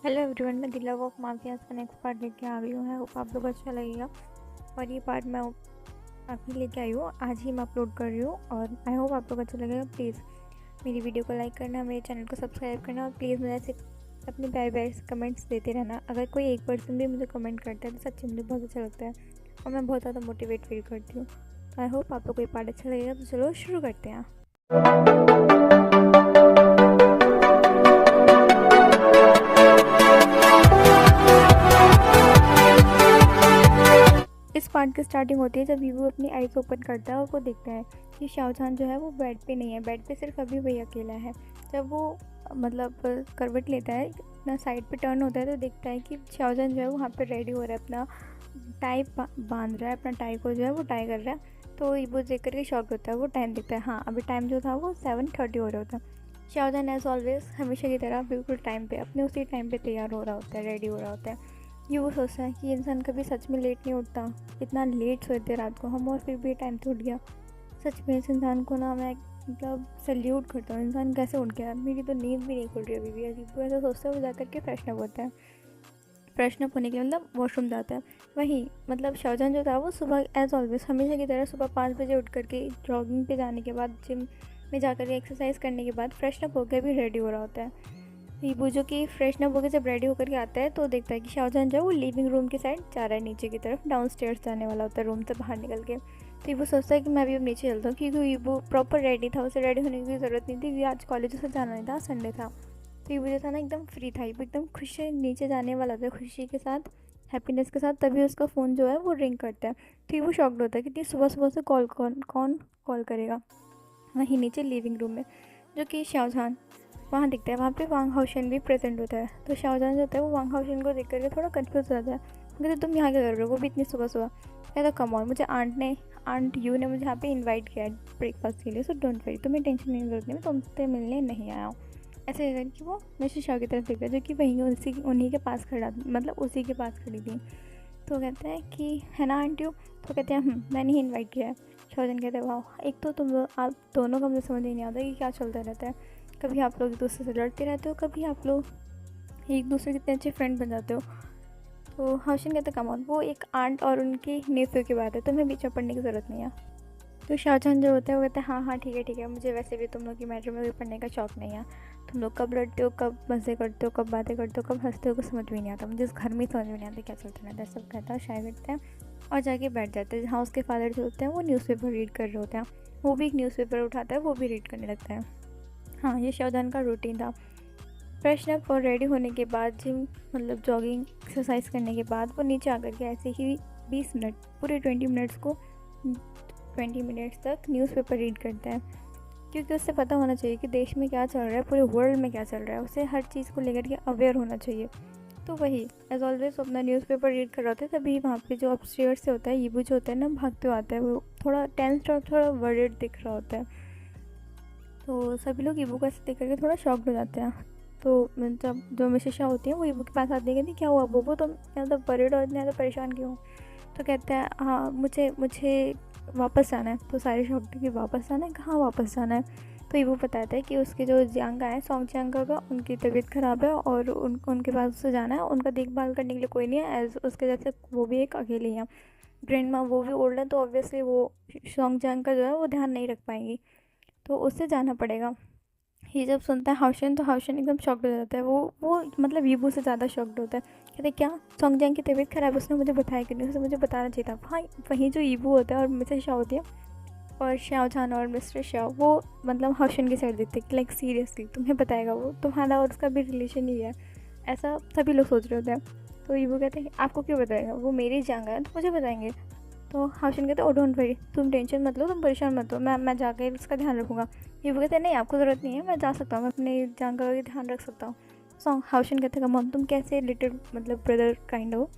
Hello everyone, मैं the love of mafias का next part लेके आ गई हूँ। आई होप आप लोग अच्छा लगेगा। और ये पार्ट मैं अभी लेके आई हूँ, आज ही मैं अपलोड कर रही हूँ और आई होप आप लोग अच्छा लगेगा। प्लीज़ मेरी वीडियो को लाइक करना, मेरे चैनल को सब्सक्राइब करना और प्लीज़ मुझे ऐसे अपने प्यारे प्यारे से कमेंट्स देते रहना। अगर कोई एक पर्सन भी मुझे कमेंट करता है तो सच्ची मुझे बहुत अच्छा लगता है और मैं बहुत ज़्यादा मोटिवेट फील करती हूँ। तो आई होप आप लोग को ये पार्ट अच्छा लगेगा। तो चलो शुरू करते हैं। इस पार्ट की स्टार्टिंग होती है जब वीवू अपनी आइज़ ओपन करता है और वो देखता है कि शाहजहान जो है वो बेड पे नहीं है। बेड पे सिर्फ अभी वही अकेला है। जब वो मतलब करवट लेता है, अपना साइड पे टर्न होता है तो देखता है कि शाहजहान जो है वहाँ पे रेडी हो रहा है, अपना टाई बांध रहा है, अपना टाई को जो है वो टाई कर रहा है। तो वो देख करके शॉक होता है। वो टाइम देखता है, हाँ अभी टाइम जो था वो 7:30 हो रहा होता है। शाहजहान एज ऑलवेज हमेशा की तरह बिल्कुल टाइम पे अपने उसी टाइम पे तैयार हो रहा होता है, रेडी हो रहा होता है। ये वो सोचता है कि इंसान कभी सच में लेट नहीं उठता। इतना लेट सोते रात को हम और फिर भी टाइम से उठ गया। सच में इस इंसान को ना मैं मतलब सल्यूट करता हूँ। इंसान कैसे उठ गया, मेरी तो नींद भी नहीं खुल रही अभी भी। अजीब वो ऐसा सोचता है। वो जा करके फ्रेशन अप होता है। फ्रेशन अप होने के लिए मतलब वॉशरूम जाता है। वहीं मतलब शाहजहान जो था वो सुबह एज ऑलवेज हमेशा की तरह सुबह 5 बजे उठ करके जॉगिंग पे जाने के बाद, जिम में जा कर एक्सरसाइज करने के बाद फ्रेशन अप होकर भी रेडी हो रहा होता है। हीबू जो कि फ्रेशन अप होकर जब रेडी होकर के आता है तो देखता है कि शाहजहान जो है वो लिविंग रूम की साइड जा रहा है, नीचे की तरफ डाउन स्टेयर्स जाने वाला होता है रूम से बाहर निकल के। तो हीबू सोचता है कि मैं भी अब नीचे चलता हूँ, क्योंकि हीबू प्रॉपर रेडी था, उसे रेडी होने की ज़रूरत नहीं थी क्योंकि आज कॉलेज से जाना नहीं था, संडे था। तो हीबू जो था ना एकदम फ्री था, हीबू एकदम खुश से नीचे जाने वाला था, खुशी के साथ, हैप्पीनेस के साथ। तभी उसका फ़ोन जो है वो रिंग करता है। तो हीबू शॉक्ड होता है कि इतनी सुबह सुबह से कॉल कौन कौन कॉल करेगा। वहीं नीचे लिविंग रूम में जो कि शाहजहान वहाँ दिखता है, वहाँ पे वांग हाउशन भी प्रेजेंट होता है। तो शाहजहान जो होता है वो वांग हाउशन को देख करके थोड़ा कंफ्यूज हो जाता है। कहते तुम यहाँ क्या कर रहे हो, वो भी इतनी सुबह सुबह। कहता कम ऑन, मुझे आंट यू ने मुझे यहाँ पे इनवाइट किया है ब्रेकफास्ट के लिए, सो डोंट वरी, तुम्हें टेंशन नहीं जरूरत नहीं, मैं तुमसे मिलने नहीं आया हूँ। ऐसे करके वो मिस्टर शाह की तरफ देखता है जो कि वहीं उन्हीं के पास खड़ा, मतलब उसी के पास खड़ी थी। तो कहते हैं कि है ना आंटी हो। तो कहते हैं मैंने ही इन्वाइट किया है। शाहजहान कहते हैं वाह, एक तो आप दोनों का मुझे समझ ही नहीं आता कि क्या चलता रहता है। कभी आप लोग एक दूसरे से लड़ते रहते हो, कभी आप लोग एक दूसरे के इतने अच्छे फ्रेंड बन जाते हो। तो हाशिन कहते कम ऑन, वो एक आंट और उनकी नेफ्यू की बात है, तुम्हें बीच में पढ़ने की ज़रूरत नहीं है। तो शाहजहान जो होता है वो कहता है हाँ हाँ ठीक है, मुझे वैसे भी तुम लोग की मैटर में पढ़ने का शौक नहीं है। तुम लोग कब लड़ते हो, कब मज़े करते हो, कब बातें करते हो, कब हंसते हो, कुछ समझ में नहीं आता। मुझे इस घर में समझ में नहीं आता क्या चलता रहता है। सब कहता है, शायद करते हैं और जाके बैठ जाते हैं जहाँ उसके फादर जो होते हैं वो न्यूज़पेपर रीड कर रहे होते हैं। वो भी एक न्यूज़पेपर उठाता है, वो भी रीड करने लगता है। हाँ, ये शाहजहान का रूटीन था। फ्रेशन अप और रेडी होने के बाद, जिम मतलब जॉगिंग एक्सरसाइज करने के बाद वो नीचे आकर के ऐसे ही 20 मिनट, पूरे 20 मिनट्स तक न्यूज़पेपर रीड करता है। क्योंकि उससे पता होना चाहिए कि देश में क्या चल रहा है, पूरे वर्ल्ड में क्या चल रहा है, उसे हर चीज़ को लेकर के अवेयर होना चाहिए। तो वही एज ऑलवेज अपना न्यूज़पेपर रीड कर रहे होते हैं। तभी वहाँ पे जो अपस्टेयर से होता है, ईबू जो होता है ना भागते हुए आता है, वो थोड़ा टेंस्ड और थोड़ा वर्रिड दिख रहा होता है। तो सभी लोग ईबू को ऐसे देख करके थोड़ा शॉक्ड हो जाते हैं। तो जब जो मिसेस शाह होती हैं वो ईबू के पास आती है, कहती क्या हुआ बोबो, तुम मतलब वर्रिड और इतने ज़्यादा परेशान क्यों हो। तो कहते हैं हाँ मुझे मुझे वापस जाना है। तो सारे शॉक्ड कि वापस जाना है, कहाँ वापस जाना है। तो ईबू बताता है कि उसके जो जियांगा है, सॉन्ग जियांगा का, उनकी तबीयत ख़राब है और उनके पास उससे जाना है। उनका देखभाल करने के लिए कोई नहीं है, एज उसके जैसे वो भी एक अकेले ही हैं। ग्रैंड माँ वो भी ओल्ड है, तो ऑब्वियसली वो सॉन्ग जियांग का जो है वो ध्यान नहीं रख पाएंगी, तो उससे जाना पड़ेगा। ये जब सुनता है हाउशन, तो हाउशन एकदम शॉक्ड हो जाता है। वो मतलब वीबू से ज़्यादा शॉक्ड होता है। कहते क्या सॉन्गजांग की तबीयत ख़राब है, उसने मुझे बताया कि नहीं, उसे मुझे बताना चाहिए था। हाँ, वहीं जो ईबू होता है और मिसेस शाह होती है और शाहजहान और मिस्टर शाह, वो मतलब हाउशन की साइड देखते हैं कि लाइक सीरियसली तुम्हें बताएगा वो, तुम्हारा और उसका भी रिलेशन ही है, ऐसा सभी लोग सोच रहे होते हैं। तो ईबू कहते हैं आपको क्यों बताएगा, वो मेरी जांगा है तो मुझे बताएंगे। तो हाशिम कहते ओ डोंट वरी, तुम टेंशन मत लो, तुम परेशान मत हो, मैं जाके इसका ध्यान रखूँगा। ये वो कहते हैं नहीं आपको ज़रूरत नहीं है, मैं जा सकता हूँ, मैं अपने जान का ध्यान रख सकता हूँ। सो हाशिम कहते हैं कम तुम कैसे लिटिल मतलब ब्रदर काइंड हो,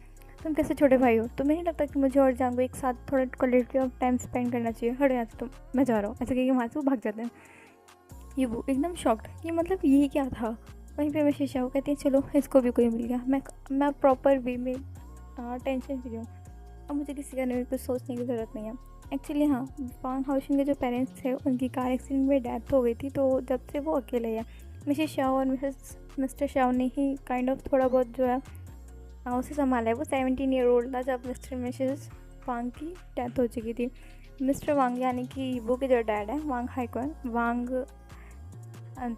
तुम कैसे छोटे भाई हो, तुम्हें नहीं लगता कि मुझे और जांगो एक साथ थोड़ा क्वालिटी ऑफ टाइम स्पेंड करना चाहिए, हटो यहाँ से तुम, मैं जा रहा हूँ। ऐसे कह के वहाँ से वो भाग जाते हैं। ये वो एकदम शॉक्ड कि मतलब ये क्या था। वहीं पे मैं शीशा वो कहती है चलो इसको भी कोई मिल गया, मैं प्रॉपर वे में टेंशन फ्री हूँ, अब मुझे किसी का नहीं कुछ सोचने की ज़रूरत नहीं है। एक्चुअली हाँ, वांग हाउशिन के जो पेरेंट्स थे उनकी कार एक्सीडेंट में डेथ हो गई थी, तो जब से वो अकेले है। मिसेस शाओ और मिस्टर शाओ ने ही काइंड ऑफ थोड़ा बहुत जो है उसे संभाला है। वो 17 ईयर ओल्ड था जब मिस्टर मिसेस वांग की डेथ हो चुकी थी। मिस्टर वांग यानी कि वो के जो डैड है वांग हाइक्वन, वांग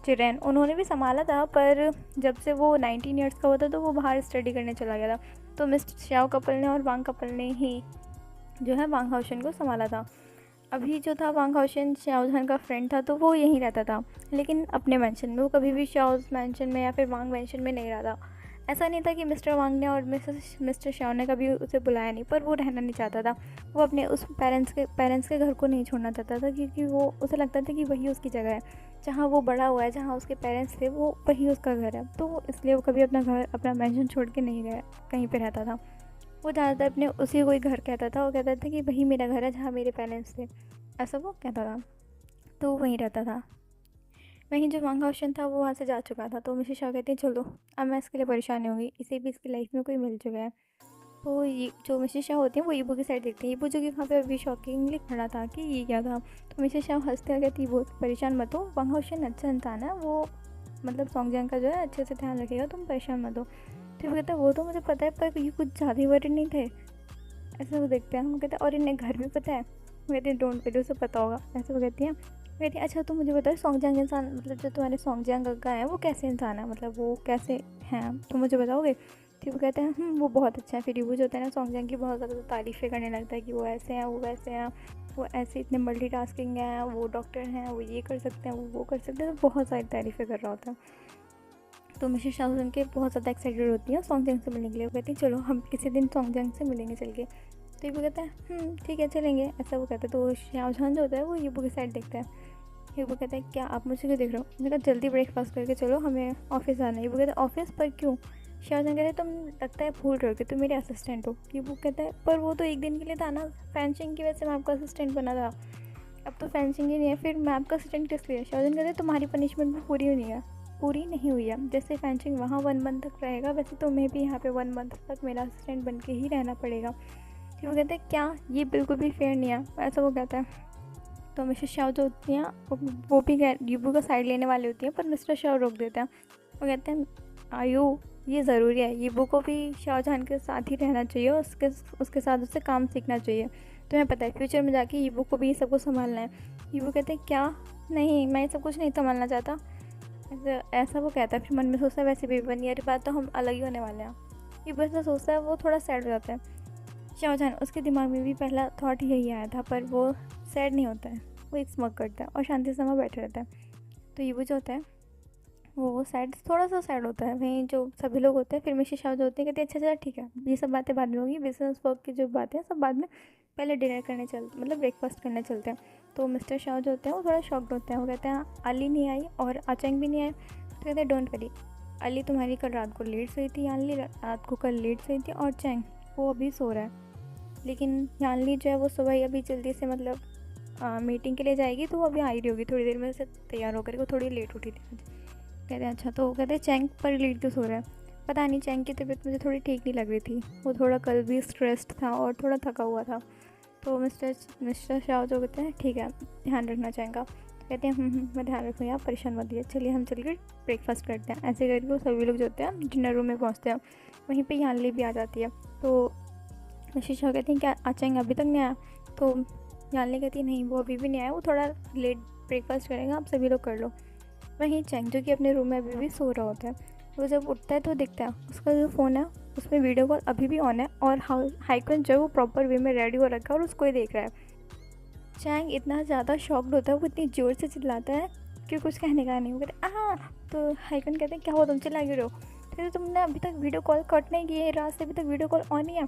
चिरेन, उन्होंने भी संभाला था, पर जब से वो 19 ईयर्स का हुआ था तो वो बाहर स्टडी करने चला गया था। तो मिस्टर शाओ कपल ने और वांग कपल ने ही जो है वांग हाउशन को संभाला था। अभी जो था वांग हाउशन शाओजहान का फ्रेंड था, तो वो यहीं रहता था, लेकिन अपने मेंशन में। वो कभी भी शाओज मेंशन में या फिर वांग मेंशन में नहीं रहा था। ऐसा नहीं था कि मिस्टर वांग ने और मिस्टर शाओ ने कभी उसे बुलाया नहीं, पर वो रहना नहीं चाहता था। वो अपने उस पेरेंट्स के घर को नहीं छोड़ना चाहता था, क्योंकि वो उसे लगता था कि वही उसकी जगह है, जहाँ वो बड़ा हुआ है, जहाँ उसके पेरेंट्स थे, वो वही उसका घर है। तो इसलिए वो कभी अपना घर, अपना मेंशन छोड़ के नहीं गया, कहीं पर रहता था। वो ज़्यादातर अपने उसी कोई घर कहता था। वो कहता था कि वही मेरा घर है जहाँ मेरे पेरेंट्स थे, ऐसा वो कहता था। तो वो वहीं रहता था। वहीं जो वांग हाउशन था वो वहाँ से जा चुका था। तो मिसेस शाओ कहती है चलो, अब मैं इसके लिए परेशान नहीं होंगी, इसे भी इसकी लाइफ में कोई मिल चुका है। तो ये जो मिसेस शाओ होती है वो ईबू की साइड देखती है। ईबू जो कि वहाँ पे अभी शॉकिंगली खड़ा था कि ये क्या था। तो मिसेस शाओ हंसते हुए कहती है वो परेशान मत हो, वांग हाउशन अच्छा इंसान है, वो मतलब सॉन्गजांग का जो है अच्छे से ध्यान रखेगा, तुम परेशान मत हो। फिर वो कहता है वो तो मुझे पता है, पर ये कुछ ज़्यादा ही वर्ried नहीं थे। ऐसे वो देखते हैं, हम कहते हैं और इन्हें घर भी पता है। वो कहते हैं डोंट वरी, उसे पता होगा, ऐसे वो कहती हैं। कहती है अच्छा तो मुझे बताओ सॉन्गजांग इंसान, मतलब जो तुम्हारे सॉन्गजांग का है वो कैसे इंसान है, मतलब वो कैसे हैं, तो मुझे बताओगे। फिर वो कहते हैं वो बहुत अच्छा है। फिर वो जो होता है ना सॉन्गजांग की बहुत ज़्यादा तारीफ़ें करने लगता है कि वो ऐसे हैं, वो वैसे हैं, वो ऐसे इतने मल्टीटास्किंग हैं, वो डॉक्टर हैं, वो ये कर सकते हैं, वो कर सकते हैं, तो बहुत सारी तारीफ़ें कर रहा होता है। तो मिसेस शाओ सुन के बहुत ज़्यादा एक्साइटेड होती है सॉन्गजांग से मिलने के लिए। वो कहती है चलो हम किसी दिन सॉन्गजांग से मिलेंगे चल के। तो वो कहता है ठीक है चलेंगे, ऐसा वो कहता है। तो शाओजहान जो होता है वो ईबू की साइड देखता है। ईबू कहता है क्या आप मुझे क्यों देख रहे हो। मैंने कहा जल्दी ब्रेकफास्ट करके चलो, हमें ऑफिस आना है। ईबू कहता है ऑफिस पर क्यों। शाओजहान कहता है तुम लगता है भूल रहे हो कि तुम मेरे असिस्टेंट हो। ईबू कहता है पर वो तो एक दिन के लिए था ना, फेंसिंग की वजह से मैं आपका असिस्टेंट बना था, अब तो फेंसिंग ही नहीं है, फिर मैं आपका असिस्टेंट किस लिए। शाओजहान कहते हैं तुम्हारी पनिशमेंट भी पूरी नहीं हुई है। जैसे फेंसिंग वहाँ 1 मंथ तक रहेगा, वैसे तुम्हें भी यहाँ पे 1 मंथ तक मेरा असिस्टेंट बन के ही रहना पड़ेगा। फिर वो कहते हैं क्या, ये बिल्कुल भी फेयर नहीं है, ऐसा वो कहता है। तो मिसेस शाओ जो होती हैं वो भी ईबू का साइड लेने वाली होती हैं, पर मिस्टर शाओ रोक देते हैं। वो कहते हैं आयु ये ज़रूरी है, ईबू को भी शाओजहान के साथ ही रहना चाहिए, उसके साथ उससे काम सीखना चाहिए। तुम्हें पता है फ्यूचर में जाके ईबू को भी ये सब कुछ संभालना है। ईबू कहते हैं क्या, नहीं मैं ये सब कुछ नहीं संभालना चाहता, ऐसा वो कहता है। फिर मन में सोचता है वैसे भी 1 ईयर बाद तो हम अलग ही होने वाले हैं। ईबू ऐसा सोचता है, वो थोड़ा सैड हो जाता है। शाओजहान उसके दिमाग में भी पहला थॉट यही आया था, पर वो सैड नहीं होता है, वो एक स्मोक करता है और शांति से वहाँ बैठे रहता है। तो ईबू जो होता है वो सैड, थोड़ा सा सैड होता है। वहीं जो सभी लोग होते हैं, फिर मिसेस शाओ जो होती है कहती है अच्छा चला ठीक है, ये सब बातें बाद में होगी, बिजनेस वर्क की जो बातें हैं सब बाद में, पहले डिनर करने मतलब ब्रेकफास्ट करने चलते हैं। तो मिस्टर शाओ जो होते हैं वो थोड़ा शॉक्ड होते हैं। वो कहते हैं अली नहीं आई और आचंग भी नहीं आए। तो कहते हैं डोंट वरी, अली तुम्हारी कल रात को लेट सोई थी, यानली रात को कल लेट सोई थी, और चैंग वो अभी सो रहा है। लेकिन यानली जो है वो सुबह ही अभी जल्दी से मतलब मीटिंग के लिए जाएगी, तो वो अभी आ ही रही होगी, थोड़ी देर में से तैयार होकर, वो थोड़ी लेट उठी थी आज। कहते हैं अच्छा, तो वो कहते हैं चैंग पर लेट क्यों सो रहा है। पता नहीं, चैंग की तबीयत मुझे थोड़ी ठीक नहीं लग रही थी, वो थोड़ा कल भी स्ट्रेस्ड था और थोड़ा थका हुआ था। तो मिस्टर शाओ जो कहते हैं ठीक है ध्यान रखना चैंग का। कहते हैं मैं ध्यान रखूँगी, आप परेशान मत दिए, चलिए हम चल कर ब्रेकफास्ट करते हैं। ऐसे करके वो सभी लोग जो होते हैं डिनर रूम में पहुँचते हैं। वहीं पर यानली भी आ जाती है। तो मिस्टर शाओ कहते हैं क्या आचंग अभी तक नहीं आया। तो यानली कहती है नहीं वो अभी भी नहीं आया, वो थोड़ा लेट ब्रेकफास्ट करेगा, आप सभी लोग कर लो। वहीं चैंग जो कि अपने रूम में अभी भी सो रहा होता है, वो जब उठता है तो दिखता है उसका जो फ़ोन है उसमें वीडियो कॉल अभी भी ऑन है, और हाइक्वन जो है वो प्रॉपर वे में रेडी हो रखा है और उसको ही देख रहा है। चैंग इतना ज़्यादा शॉक्ड होता है, वो इतनी ज़ोर से चिल्लाता है कि कुछ कहने का नहीं। वो कहते हाँ, तो हाइक्वन कहते हैं क्या हुआ तुम चिल्ला क्यों रहे हो। फिर तुमने अभी तक वीडियो कॉल कट नहीं की है, रात से अभी तक वीडियो कॉल ऑन ही है।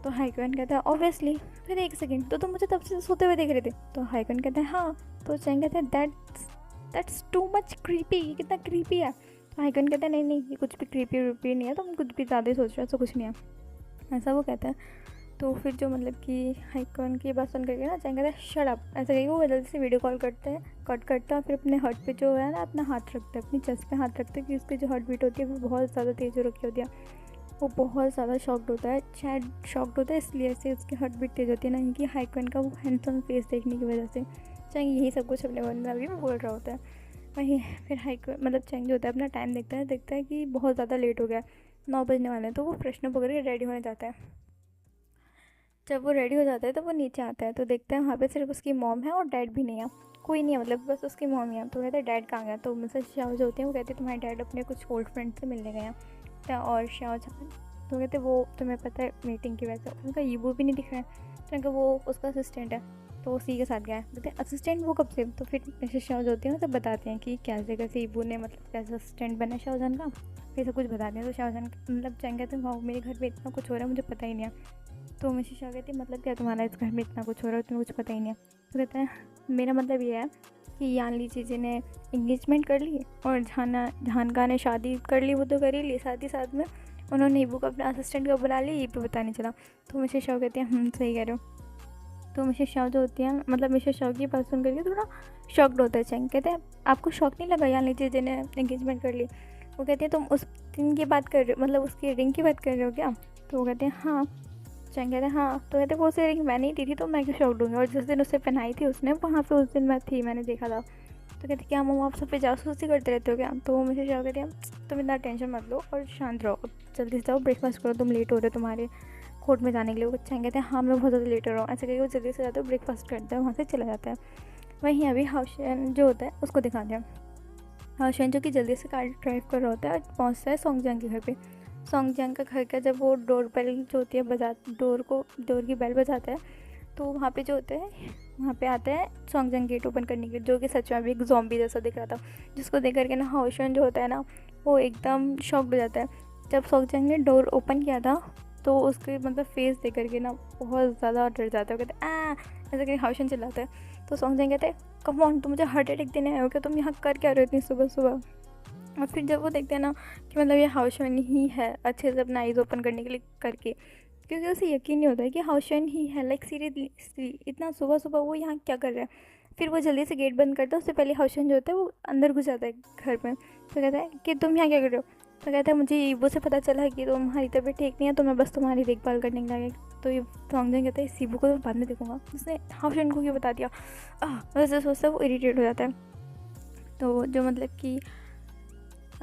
तो हाइक्वन कहता है ऑब्वियसली। फिर एक सेकेंड, तो तुम मुझे तब से सोते हुए देख रहे थे। तो हाइक्वन कहते हैं हाँ। तो चैंग कहते हैं दैट्स टू मच क्रीपी, ये कितना क्रीपी है। तो हाइक्वन कहते हैं नहीं ये कुछ भी क्रीपी नहीं है, तुम कुछ भी ज़्यादा ही सोच रहे हो, ऐसा कुछ नहीं है, ऐसा वो कहता है। तो फिर जो मतलब कि हाइक्वन की बात सुन करके ना चैंग कहता है शट अप, ऐसा कहीं वो जल्दी से वीडियो कॉल कट करता है। फिर अपने हार्ट पे जो है ना अपना हाथ रखता है, अपनी चेस्ट पे हाथ रखता है कि उसकी जो हार्ट बीट होती है वो बहुत ज़्यादा तेज़ हो रखी होती है। वो बहुत ज़्यादा शॉक्ड होता है, शायद शॉक्ड होता है इसलिए से उसकी हार्ट बीट तेज़ होती है, ना कि हाइक्वन का वो हैंडसम फेस देखने की वजह से। चाहे यही सब कुछ अपने मन में अभी भी बोल रहा होता है। वहीं फिर मतलब चेंग जो होता है अपना टाइम देखता है कि बहुत ज़्यादा लेट हो गया, 9 बजने वाले हैं। तो वो फ्रेशन अप वगैरह रेडी होने जाता है। जब वो रेडी हो जाता है तो वो नीचे आता है, तो देखते हैं वहाँ पे सिर्फ उसकी मॉम है और डैड भी नहीं है, कोई नहीं है, मतलब बस उसकी मॉम ही है। तो कहते हैं डैड कहाँ गया? तो मिसेस शाओ जो होती हैं वो कहती है तुम्हारे डैड अपने कुछ ओल्ड फ्रेंड से मिलने गए हैं। और शाओ जान तो कहते वो तुम्हें पता है मीटिंग की वजह से उनका ईबू भी नहीं दिख रहा है। तो उनका वो उसका असिस्टेंट है, तो उसी के साथ गया है। कहते असिस्टेंट वो कब से? तो फिर मिसेस शाओ जो होती है ना सब बताते हैं कि कैसे ईबू ने मतलब कैसे असिस्टेंट बना शाओजान का, फिर सब कुछ बताते हैं। तो शाओजान मतलब चैंग कहते हैं वाह मेरे घर में इतना कुछ हो रहा है मुझे पता ही नहीं है। तो मिसेस शाह कहती है मतलब क्या तुम्हारा इस घर में इतना कुछ हो रहा है तुम्हें कुछ पता ही नहीं है? तो कहता है मेरा मतलब ये है कि यान ली चीज़ें ने इंगेजमेंट कर ली और झानका ने शादी कर ली, वो तो कर ही ली, साथ ही साथ में उन्होंने ईबू को अपना असिस्टेंट को बुला लिया, ये भी पता नहीं चला। तो मिसेस शाह कहती है सही कह रहे हो। तो मिसेस शाह जो होती है मतलब मिसेस शाह की बात सुन करके थोड़ा शॉक्ड होता है चैंग। कहते हैं आपको शौक नहीं लगा यान ली चीज़ें ने इंगेजमेंट कर ली? वो कहती है तुम उस दिन की बात कर रहे हो, मतलब उसकी रिंग की बात कर रहे हो क्या? तो वो कहते हैं हाँ। चैंग कहते हैं हाँ। तो कहते वो उसे रिंग मैंने ही दी थी तो मैं क्यों शौक दूँगी, और जिस दिन उसे पहनाई थी उसने वहाँ पे उस दिन मैं थी, मैंने देखा था। तो कहते क्या मम्मा आप सब पे जासूसी करते रहते हो क्या? तो वो मुझे शाह कहती है तुम इतना टेंशन मत लो और शांत रहो, जल्दी से जाओ ब्रेकफास्ट करो, तुम लेट हो रहे हो तुम्हारे कोर्ट में जाने के लिए। वो चैंग कहते हैं हाँ मैं बहुत ज़्यादा लेट हो रहा हूँ। ऐसे करके वो जल्दी से जाता है, ब्रेकफास्ट करता है, वहाँ से चला जाता है। वहीं अभी हाउशन जो होता है उसको दिखाते हैं। हाउशन जो कि जल्दी से कार ड्राइव कर रहा होता है और पहुँचता है सोंगजांग के घर पे। सोंगजांग का घर का जब वो डोर बेल जो होती है डोर की बेल बजाता है, तो वहाँ पे जो होता है वहाँ पे आता है सोंगजांग गेट ओपन करने के लिए, जो कि सच में अभी एक ज़ॉम्बी जैसा दिख रहा था, जिसको देख करके ना हाउशन जो होता है ना वो एकदम शॉक्ड हो जाता है। जब सोंगजांग ने डोर ओपन किया था तो उसके मतलब फेस देख करके ना बहुत ज़्यादा डर जाता है। वो कहते हैं ऐसा करके हाउशन चिल्लाता है। तो सोंगजांग कहते हैं कम ऑन तुम मुझे हार्ट अटैक देने आए हो क्या? तुम यहाँ कर क्या रहे हो इतनी सुबह सुबह? और फिर जब वो देखते हैं ना कि मतलब ये हाउशन ही है अच्छे से अपना आइज़ ओपन करने के लिए करके, क्योंकि उसे यकीन नहीं होता है कि हाउशन ही है, लाइक सीरियसली इतना सुबह सुबह वो यहाँ क्या कर रहा है। फिर वो जल्दी से गेट बंद करता है, उससे पहले हाउशन जो होता है वो अंदर घुस जाता है घर में। तो कहता है कि तुम यहाँ क्या कर रहे हो? तो कहता है मुझे ईबो से पता चला है कि तुम्हारी तबीयत ठीक नहीं है, तो मैं बस तुम्हारी देखभाल करने के लिए। तो ये सोंगजांग कहता है इस ईबो को तो बाद में देखूंगा, उसने हाउशन को क्यों बता दिया? वैसे सोचता है वो इरीटेट हो जाता है। तो जो मतलब कि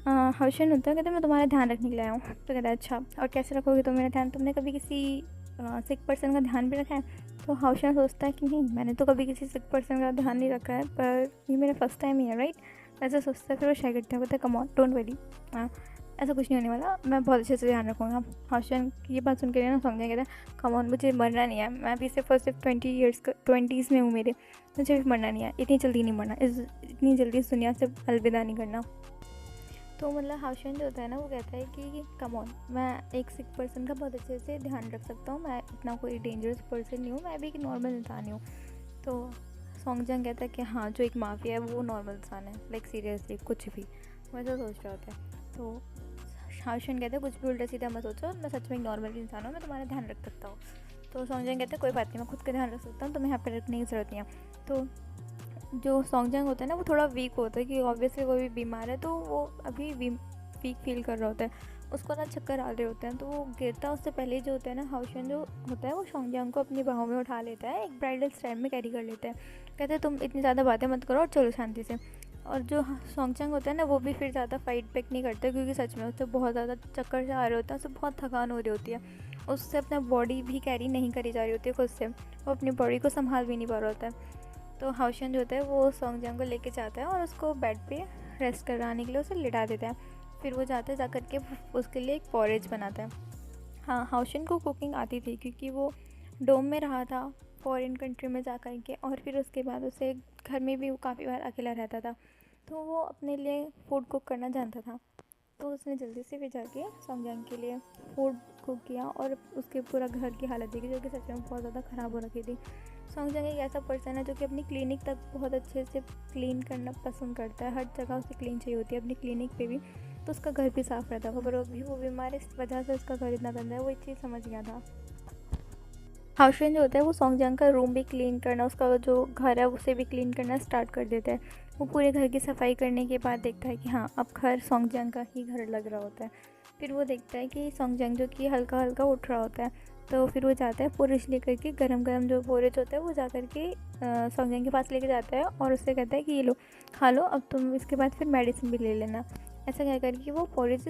हाउशन होता है कहते मैं तुम्हारा ध्यान रखने के लिए आया हूँ। तो कहता है अच्छा और कैसे रखोगे तुम मेरा ध्यान? तुमने कभी किसी सिक पर्सन का ध्यान भी रखा है? तो हाउशन सोचता है कि नहीं मैंने तो कभी किसी सिक पर्सन का ध्यान नहीं रखा है, पर ये मेरा फर्स्ट टाइम ही है राइट। ऐसा सोचता है, फिर वो शाय करता है, कहता है कम ऑन डोंट वरी, ऐसा कुछ नहीं होने वाला, मैं बहुत अच्छे से ध्यान रखूँगा। हाउशन की ये बात सुन के ना समझें, कहता है कम ऑन मुझे मरना नहीं है, मैं अभी सिर्फ 20s में हूँ मेरे, मुझे भी मरना नहीं है, इतनी जल्दी नहीं मरना, इतनी जल्दी इस दुनिया से अलविदा नहीं करना। तो मतलब हाउशन जो होता है ना वो कहता है कि कम ऑन मैं एक सिक पर्सन का बहुत अच्छे से ध्यान रख सकता हूँ, मैं इतना कोई डेंजरस पर्सन नहीं हूँ, मैं भी एक नॉर्मल इंसान ही हूँ। तो सोंगजांग कहता है कि हाँ जो एक माफिया है वो नॉर्मल इंसान है, लाइक सीरियसली कुछ भी वैसा सोच रहा होता है। तो हाउशन कहता है कुछ भी उल्टा सीधा मत सोचो, मैं सच में एक नॉर्मल इंसान हूँ, मैं तुम्हारा ध्यान रख सकता हूँ। तो सोंगजांग कहता है कोई बात नहीं, मैं खुद का ध्यान रख सकता हूँ, तुम्हें यहाँ पर रखने की ज़रूरत नहीं है। तो जो सोंगजांग होता है ना वो थोड़ा वीक होता है कि ऑब्वियसली वो भी बीमार है, तो वो अभी वीक फील कर रहा होता है, उसको ना चक्कर आ रहे होते हैं। तो वो गिरता उससे पहले जो होता है ना हाउशन जो होता है वो सोंगजांग को अपनी बाहों में उठा लेता है, एक ब्राइडल स्टाइल में कैरी कर लेता है। कहते हैं तुम इतनी ज़्यादा बातें मत करो और चलो शांति से। और जो सोंगजांग होता है ना वो भी फिर ज़्यादा फाइट बैक नहीं करता, क्योंकि सच में उससे बहुत ज़्यादा चक्कर से आ रहे होते हैं, उससे बहुत थकान हो रही होती है, उससे अपना बॉडी भी कैरी नहीं करी जा रही होती है खुद से, वो अपनी बॉडी को संभाल भी नहीं पा रहा होता है। तो हाउशन जो होता है वो सोंगजांग को लेके जाता है और उसको बेड पे रेस्ट कराने के लिए उसे लिटा देता है। फिर वो जाता है जा कर के उसके लिए एक पॉरेज बनाता है। हाँ हाउशन को कुकिंग आती थी क्योंकि वो डोम में रहा था फॉरेन कंट्री में जा कर के, और फिर उसके बाद उसे घर में भी वो काफ़ी बार अकेला रहता था, तो वो अपने लिए फ़ूड कुक करना जानता था। तो उसने जल्दी से भी जाके सोंगजांग के लिए फूड कुक किया और उसके पूरा घर की हालत देखी, जो कि सच में बहुत ज़्यादा ख़राब हो रखी थी। सोंगजांग एक ऐसा पर्सन है जो कि अपनी क्लिनिक तक बहुत अच्छे से क्लीन करना पसंद करता है, हर जगह उसे क्लीन चाहिए होती है, अपनी क्लिनिक पे भी, तो उसका घर भी साफ़ रहता है। पर अभी वो बीमार है, इस वजह से उसका घर इतना गंदा है, वो एक चीज़ समझ गया था। हाउशन जो होता है वो सोंगजांग का रूम भी क्लीन करना, उसका जो घर है उसे भी क्लीन करना स्टार्ट कर देता है। वो पूरे घर की सफाई करने के बाद देखता है कि हाँ अब घर सोंगजांग का ही घर लग रहा होता है। फिर वो देखता है कि सोंगजांग जो कि हल्का हल्का उठ रहा होता है, तो फिर वो जाता है पोरिज लेकर के, गरम गरम जो पोरिज होता है वो जा कर के सॉन्गजंग के पास लेके जाता है और उससे कहता है कि ये लो, खा लो, अब तुम इसके बाद फिर मेडिसिन भी ले लेना। ऐसा कह कर के वो पोरिज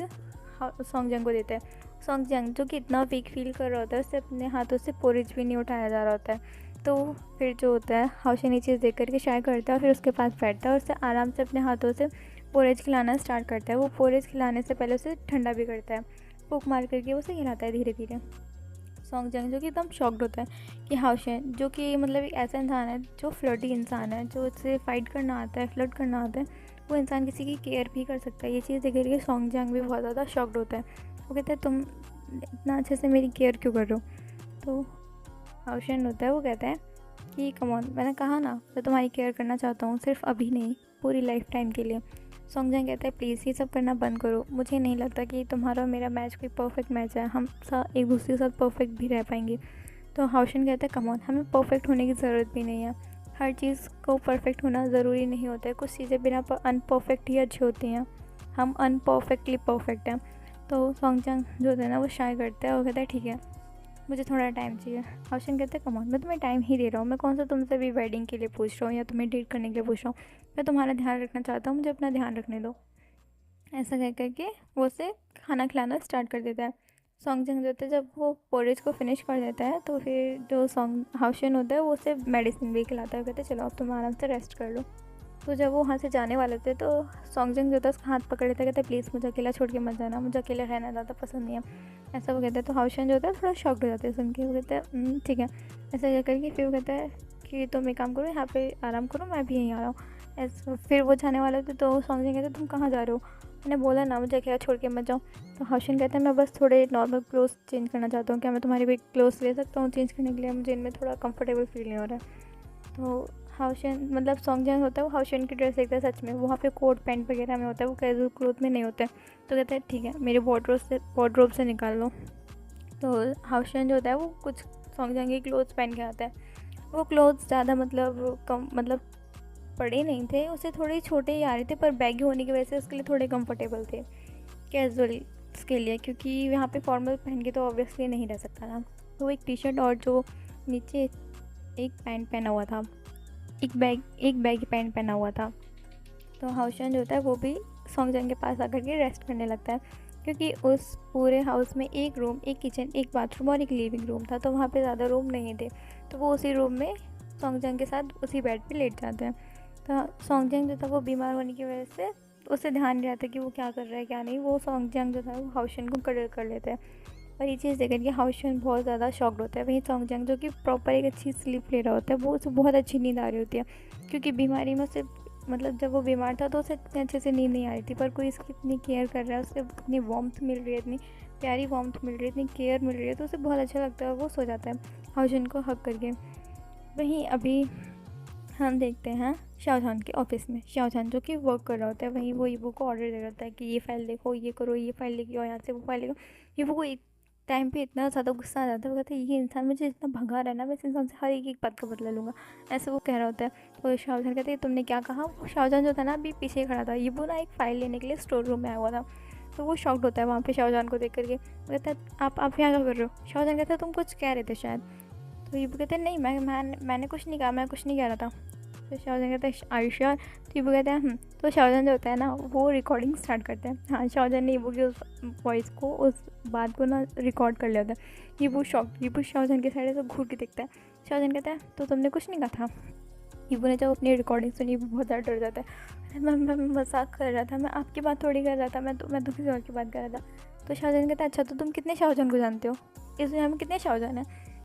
सॉन्गजंग को देता है। सॉन्गजंग जो कि इतना वीक फील कर रहा होता है, उससे अपने हाथों से पोरिज भी नहीं उठाया जा रहा होता है। तो फिर जो होता है हाउशन ये चीज़ देख करके शाय करता है और फिर उसके पास बैठता है और उससे आराम से अपने हाथों से पोरेज खिलाना स्टार्ट करता है। वो पोरेज खिलाने से पहले उसे ठंडा भी करता है, फूक मार करके उसे खिलाता है धीरे धीरे। सॉन्गजंग जो कि एकदम शॉक्ड होता है कि हाउशन जो कि मतलब एक ऐसा इंसान है जो फ्लर्टी इंसान है, जो उससे फाइट करना आता है, फ्लर्ट करना आता है, वो इंसान किसी की केयर भी कर सकता है। ये चीज़ देख करके सॉन्गजंग भी बहुत ज़्यादा शॉक्ड होता है। वो कहता है तुम इतना अच्छे से मेरी केयर क्यों कर रहे हो। तो हाउशन होता है, वो कहता है कि कम ऑन, मैंने कहा ना मैं तुम्हारी केयर करना चाहता हूँ, सिर्फ अभी नहीं पूरी लाइफ टाइम के लिए। सॉन्गजंग कहता है प्लीज़ ये सब करना बंद करो, मुझे नहीं लगता कि तुम्हारा और मेरा मैच कोई परफेक्ट मैच है, हम एक दूसरे के साथ परफेक्ट भी रह पाएंगे। तो हाउशन कहता है कम ऑन, हमें परफेक्ट होने की ज़रूरत भी नहीं है, हर चीज़ को परफेक्ट होना ज़रूरी नहीं होता है, कुछ चीज़ें बिना अनपरफेक्ट ही अच्छी होती हैं, हम अनपरफेक्टली परफेक्ट हैं। तो सॉन्गजंग जो होता है ना वो शाय करता है और कहता है ठीक है मुझे थोड़ा टाइम चाहिए। हाउशन कहते हैं कम ऑन, मैं तुम्हें टाइम ही दे रहा हूँ, मैं कौन सा तुमसे भी वेडिंग के लिए पूछ रहा हूँ या तुम्हें डेट करने के लिए पूछ रहा हूँ, मैं तुम्हारा ध्यान रखना चाहता हूँ, मुझे अपना ध्यान रखने दो। ऐसा कह करके वो उसे खाना खिलाना स्टार्ट कर देता है। सॉन्गजंग जो होता है जब वो पोरेज को फिनिश कर देता है तो फिर जो सॉन्ग हाउशन होता है वो उसे मेडिसिन भी खिलाता है, कहते हैं चलो अब तुम आराम से रेस्ट कर लो। तो जब वो वहाँ से जाने वाले थे तो सॉन्गजंग जो होता है उसका हाथ पकड़ लेता है, कहता है प्लीज़ मुझे अकेला छोड़ के मत जाना, मुझे अकेला रहना ज़्यादा पसंद नहीं है, ऐसा वो कहता है। तो हाउशन जो होता है थोड़ा शॉक्ड हो जाता है सुन के, वो कहता है ठीक है। ऐसा कह करके फिर वो कहता है कि तुम एक काम करो, यहाँ पे आराम करो, मैं भी यहीं आ रहा हूँ। ऐसा फिर वो जाने वाले थे तो सॉन्गजंग कहते तुम कहाँ जा रहे हो, मैंने बोला ना मुझे अकेला छोड़ के मत जाओ। तो हाउशन कहता है मैं बस थोड़े नॉर्मल क्लोथ्स चेंज करना चाहता हूँ, क्या मैं तुम्हारे कोई क्लोथ्स ले सकता हूँ चेंज करने के लिए, मुझे इनमें थोड़ा कंफर्टेबल फील नहीं हो रहा है। तो हाउशन मतलब सॉन्गजंग होता है वो हाउशन की ड्रेस देखता है, सच में वहाँ पे कोट पैंट वगैरह में होता है, वो कैजुअल क्लोथ में नहीं होता है। तो कहता है ठीक है मेरे वार्डरोब से निकाल लो। तो हाउशन जो होता है वो कुछ सॉन्गजंग के क्लोथ्स पहन के आता है। वो क्लोथ्स ज़्यादा मतलब कम मतलब बड़े नहीं थे, उसे थोड़े छोटे ही आ रहे थे, पर बैगी होने की वजह से उसके लिए थोड़े कंफर्टेबल थे कैजुअल्स के लिए, क्योंकि यहाँ पे फॉर्मल पहन के तो ऑब्वियसली नहीं रह सकता ना। तो वो एक टी शर्ट और जो नीचे एक पैंट पहना हुआ था, एक बैगी पैंट पहना हुआ था। तो हाउशन जो होता है वो भी सॉन्गजंग के पास आकर के रेस्ट करने लगता है, क्योंकि उस पूरे हाउस में एक रूम, एक किचन, एक बाथरूम और एक लिविंग रूम था, तो वहाँ पे ज़्यादा रूम नहीं थे। तो वो उसी रूम में सॉन्गजंग के साथ उसी बेड पे लेट जाते हैं। तो सॉन्गजंग जो था वो बीमार होने की वजह से उसे ध्यान नहीं रहता कि वो क्या कर रहा है क्या नहीं, वो सॉन्गजंग जो था वो हाउशन को कंट्रोल कर लेते हैं। और ये चीज़ देखकर के हाउशन बहुत ज़्यादा शॉक्ड होता है। वहीं सॉन्गजंग जो कि प्रॉपर एक अच्छी स्लीप ले रहा होता है, वो उसे बहुत अच्छी नींद आ रही होती है, क्योंकि बीमारी में उसे मतलब जब वो बीमार था तो उसे इतने अच्छे से नींद नहीं आ रही थी, पर कोई इसकी इतनी केयर कर रहा है, उसे इतनी वार्मथ मिल रही है, इतनी प्यारी वार्मथ मिल रही है, इतनी केयर मिल रही है, तो उसे बहुत अच्छा लगता है और वो सो जाता है हाउशन को हग करके। वहीं अभी हम देखते हैं शाहजहान के ऑफिस में, शाहजहान जो कि वर्क कर रहा होता है, वहीं वो ईबू को ऑर्डर दे रहा है कि ये फ़ाइल देखो, ये करो, ये फ़ाइल लेके आओ, यहाँ से वो फ़ाइल लेके आओ। ईबू को एक टाइम पे इतना ज़्यादा गुस्सा आ जाता है, वो कहता है ये इंसान मुझे इतना भगा रहा है ना, मैं इस इंसान से हर एक बात का बदला लूँगा, ऐसे वो कह रहा होता है। तो शाहजहान कहते हैं तुमने क्या कहा। शाहजहान जो था ना अभी पीछे खड़ा था, ईबू ना एक फ़ाइल लेने के लिए स्टोर रूम में आया हुआ था। तो वो शॉक्ड होता है वहाँ पे शाहजहान को देख करके, वो कहता है आप यहाँ क्या कर रहे हो। शाहजहान कहता है तुम कुछ कह रहे थे शायद। तो ईबू कहते हैं नहीं मैंने कुछ नहीं कहा, मैं कुछ नहीं कह रहा था। तो शाहजहान कहता है आयुष्या। तो ईबू कहता है तो शाहजहान जो होता है ना वो रिकॉर्डिंग स्टार्ट करते हैं। हाँ, शाहजहान ने ईबू की उस वॉइस को, उस बात को ना रिकॉर्ड कर लिया होता है। ईबू शॉक्ड, ईबू शाहजहान के साइड से घूर के देखता है। शाहजहान कहता है तो तुमने कुछ नहीं कहा था। ईबू ने जब अपनी रिकॉर्डिंग सुनी, ईबू बहुत ज़्यादा डर जाता है। मैं मजाक कर रहा था, मैं आपकी बात थोड़ी कर रहा था, मैं तो किसी और की बात कर रहा था। तो शाहजहान कहता है अच्छा तो तुम कितने शाहजहान को जानते हो, इस दुनिया में कितने शाहजहान हैं।